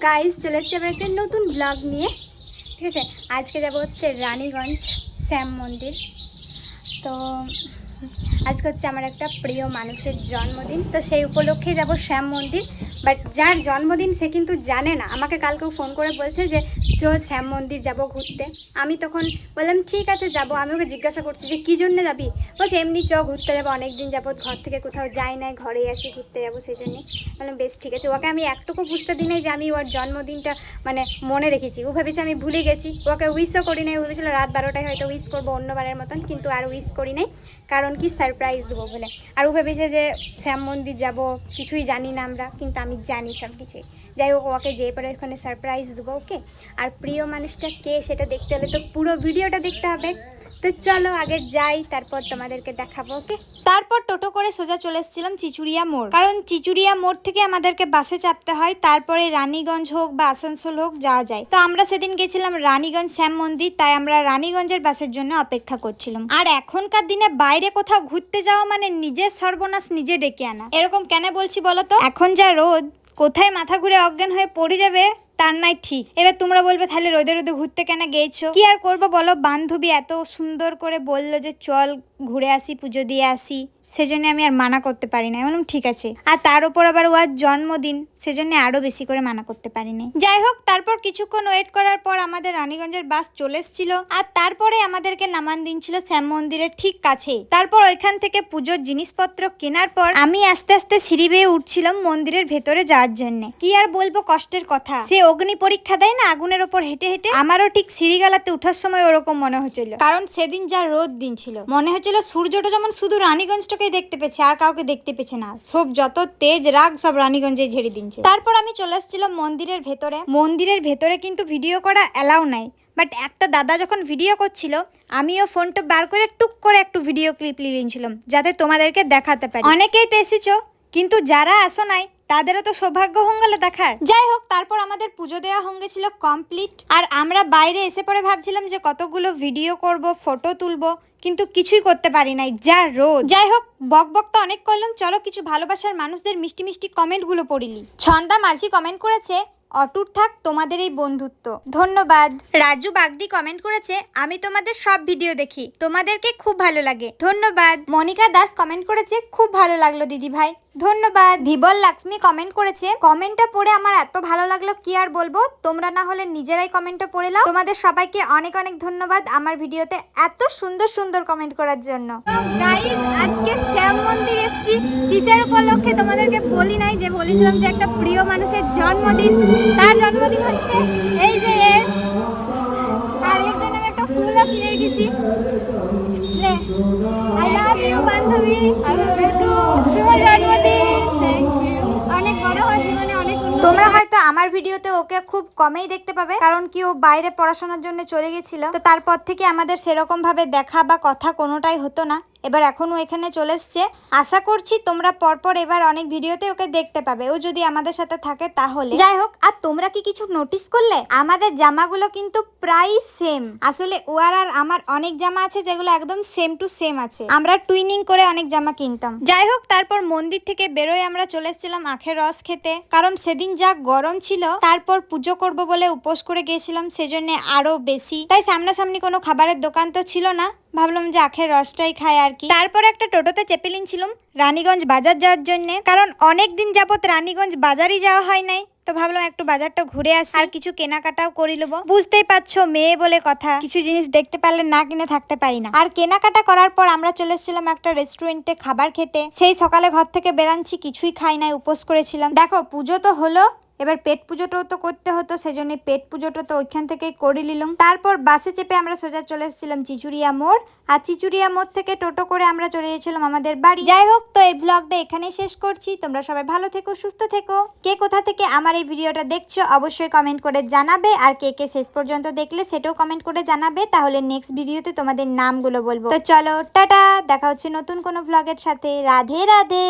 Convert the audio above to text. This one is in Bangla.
গাইজ চলে এসেছি আবার একটা নতুন ব্লগ নিয়ে। ঠিক আছে, আজকে যাবো হচ্ছে রানীগঞ্জ শ্যাম মন্দির। তো আজকে হচ্ছে আমার একটা প্রিয় মানুষের জন্মদিন, তো সেই উপলক্ষে যাব শ্যাম মন্দির। বাট যার জন্মদিন সে কিন্তু জানে না। আমাকে কালকেও ফোন করে বলছে যে চো শ্যাম মন্দির যাব ঘুরতে। আমি তখন বললাম ঠিক আছে যাব। আমি ওকে জিজ্ঞাসা করছি যে কী জন্য যাবি, বলছে এমনি চ ঘুরতে যাবো, অনেক দিন যাবত ঘর থেকে কোথাও যাই নাই, ঘরেই আসি, ঘুরতে যাবো সেই জন্যে। বললাম বেশ ঠিক আছে। ওকে আমি একটুকু বুঝতে দিই নাই যে আমি ওর জন্মদিনটা মানে মনে রেখেছি। ও ভেবেছে আমি ভুলে গেছি, ওকে উইশও করি নাই। ও ভেবেছিল রাত 12টায় হয়তো উইশ করবো অন্যবারের মতন, কিন্তু আর উইশ করি নাই, কারণ কি সারপ্রাইজ দেবো বলে। আর ও ভেবেছে যে শ্যাম মন্দির যাব, কিছুই জানি না আমরা, কিন্তু আমি জানি সব কিছুই। যাই হোক, ওকে যেয়ে পরে ওখানে সারপ্রাইজ দেবো ওকে। আর প্রিয় মানুষটা কে সেটা দেখতে হলে তো পুরো ভিডিওটা দেখতে হবে। তো চলো আগে যাই, তারপর তোমাদেরকে দেখাবো ওকে। তারপর টোটো করে সোজা চলে এসেছিলাম চিচুড়িয়া মোড়, কারণ চিচুড়িয়া মোড় থেকে আমাদেরকে বাসে চাপতে হয়, তারপরে রানীগঞ্জ হোক বা আসানসোল হোক যাওয়া যায়। তো আমরা সেদিন গেছিলাম রানীগঞ্জ শ্যাম মন্দির, তাই আমরা রানীগঞ্জের বাসের জন্য অপেক্ষা করছিলাম। আর এখনকার দিনে বাইরে কোথাও ঘুরতে যাওয়া মানে নিজের সর্বনাশ নিজে ডেকে আনা। এরকম কেন বলছি বলো তো? এখন যা রোদ, কোথায় মাথা ঘুরে অজ্ঞান হয়ে পড়ে যাবে তার নাই ঠিক। এবার তোমরা বলবে তাহলে রোদে রোদে ঘুরতে কেন গেছো? কি আর করবো বলো, বান্ধবী এত সুন্দর করে বললো যে চল ঘুরে আসি, পুজো দিয়ে আসি, সেজন্য আমি আর মানা করতে পারি না। বললাম ঠিক আছে। আর তার উপর আবার ওর জন্মদিন, সেজন্য আরো বেশি করে মানা করতে পারিনি। যাই হোক, তারপর কিছুক্ষণ ওয়েট করার পর আমাদের রানীগঞ্জের বাস চলে এসেছিল। আর তারপরে আমাদেরকে নামান দিন ছিল শ্যাম মন্দিরের ঠিক কাছে। তারপর ওইখান থেকে পুজোর জিনিসপত্র কেনার পর আমি আস্তে আস্তে সিঁড়ি বেয়ে উঠছিলাম মন্দিরের ভেতরে যাওয়ার জন্য। কি আর বলবো কষ্টের কথা, সে অগ্নি পরীক্ষা দেয় না আগুনের ওপর হেঁটে হেঁটে, আমারও ঠিক সিঁড়ি গালাতে উঠার সময় ওরকম মনে হচ্ছিল। কারণ সেদিন যা রোদ দিন ছিল, মনে হচ্ছিল সূর্যটা যেমন শুধু রানীগঞ্জটাকে দেখতে পেছে, আর কাউকে দেখতে পেছে না। সব যত তেজ রাগ সব রানীগঞ্জে ঝেড়ে দিনছে। তারপর আমি চলে আসছিলাম মন্দিরের ভেতরে। মন্দিরের ভেতরে কিন্তু ভিডিও করা অ্যালাউ নাই, বাট একটা দাদা যখন ভিডিও করছিল, আমিও ফোনটা বার করে টুক করে একটু ভিডিও ক্লিপ নিয়ে নিয়েছিলাম, যাতে তোমাদেরকে দেখাতে পারি। অনেকেই তো এসেছো, কিন্তু যারা আসো নাই তাদেরও তো সৌভাগ্য হঙ্গলে দেখার। যাই হোক, তারপর আমাদের পুজো দেওয়া হঙ্গেছিল কমপ্লিট। আর আমরা বাইরে এসে পরে ভাবছিলাম যে কতগুলো ভিডিও করব, ফটো তুলবো, কিন্তু কিছুই করতে পারি নাই, যা রোদ। যাই হোক, বক বক তো অনেক করলাম, চলো কিছু ভালোবাসার মানুষদের মিষ্টি মিষ্টি কমেন্টগুলো পড়িলি। ছন্দা মাঝি কমেন্ট করেছে অটুট থাক তোমাদের এই বন্ধুত্ব, ধন্যবাদ। রাজু বাগদি কমেন্ট করেছে আমি তোমাদের সব ভিডিও দেখি, তোমাদেরকে খুব ভালো লাগে, ধন্যবাদ। মনিকা দাস কমেন্ট করেছে খুব ভালো লাগলো দিদি ভাই, ধন্যবাদ। ধীবল লক্ষ্মী কমেন্ট করেছে কমেন্টটা পড়ে আমার এত ভালো লাগলো কি আর বলবো, তোমরা না হলে নিজেরাই কমেন্টটা পড়ে নাও। তোমাদের সবাইকে অনেক অনেক ধন্যবাদ আমার ভিডিওতে এত সুন্দর সুন্দর কমেন্ট করার জন্য। গাইস, আজকে শ্যাম মন্দির এসেছি কিসের উপলক্ষে তোমাদেরকে বলি নাই, যে বলেছিলাম যে একটা প্রিয় মানুষের জন্মদিন। তার জন্মদিন হচ্ছে এই যে এর, আর এর জন্য আমি একটা ফুলও কিনে রেখেছি। আই লাভ ইউ বান্ধবী, আই লাভ ইউ টু। শুভ জন্মদিন, থ্যাংক ইউ। অনেক বড় হয় জীবনে, অনেক। তোমরা হয়তো আমার ভিডিওতে ওকে খুব কমেই দেখতে পাবে, কারণ কি ও বাইরে পড়াশোনার জন্য চলে গেছিল, তো তারপর থেকে আমাদের সেরকম ভাবে দেখা বা কথা কোনোটাই হতো না। এবার এখনও এখানে চলে এসছে, আশা করছি তোমরা পরপর এবার অনেক ভিডিওতে ওকে দেখতে পাবে, ও যদি আমাদের সাথে থাকে তাহলে। যাই হোক, আর তোমরা কি কিছু নোটিস করলে আমাদের জামাগুলো কিন্তু প্রায় সেম। আসলে ও আর আমার অনেক জামা আছে যেগুলো একদম সেম টু সেম আছে, আমরা টুইনিং করে অনেক জামা কিনতাম। যাই হোক, তারপর মন্দির থেকে বেরোয় আমরা চলে এসেছিলাম আখের রস খেতে, কারণ সেদিন যা গরম ছিল, তারপর পুজো করব বলে উপোস করে গেছিলাম, সেজন্য আরো বেশি। তাই সামনাসামনি কোনো খাবারের দোকান তো ছিল না, ভাবলাম যে আখের রসটাই খাই আর কি। তারপর একটা টোটোতে চেপে নিয়েছিলাম রানীগঞ্জ বাজার যাওয়ার জন্য, কারণ অনেক দিন যাবত রানীগঞ্জ বাজারই যাওয়া হয় নাই, তো ভাবলাম একটু বাজারটা ঘুরে আসি আর কিছু কেনাকাটাও করে নেবো। বুঝতেই পারছো মেয়ে বলে কথা, কিছু জিনিস দেখতে পারলে না কিনে থাকতে পারি না। আর কেনাকাটা করার পর আমরা চলে এসেছিলাম একটা রেস্টুরেন্টে খাবার খেতে। সেই সকালে ঘর থেকে বেরাচ্ছি, কিছুই খাই নাই, উপোস করেছিলাম। দেখো পুজো তো হলো, এবার পেট পুজোটাও তো করতে হতো, সেজন্য পেট পুজোটা তো ওইখান থেকেই করে নিলাম। তারপর বাসে চেপে আমরা সোজা চলে এসেছিলাম চিচুড়িয়া মোড়, আর চিচুড়িয়া মোড় থেকে টোটো করে আমরা চলে গেছিলাম আমাদের বাড়ি। যাই হোক, তো এই ব্লগটা এখানেই শেষ করছি। তোমরা সবাই ভালো থেকো, সুস্থ থেকো। কে কোথা থেকে আমার এই ভিডিওটা দেখছো অবশ্যই কমেন্ট করে জানাবে, আর কে কে শেষ পর্যন্ত দেখলে সেটাও কমেন্ট করে জানাবে, তাহলে নেক্সট ভিডিওতে তোমাদের নামগুলো বলবো। তো চলো টাটা, দেখা হচ্ছে নতুন কোনো ব্লগের সাথে। রাধে রাধে।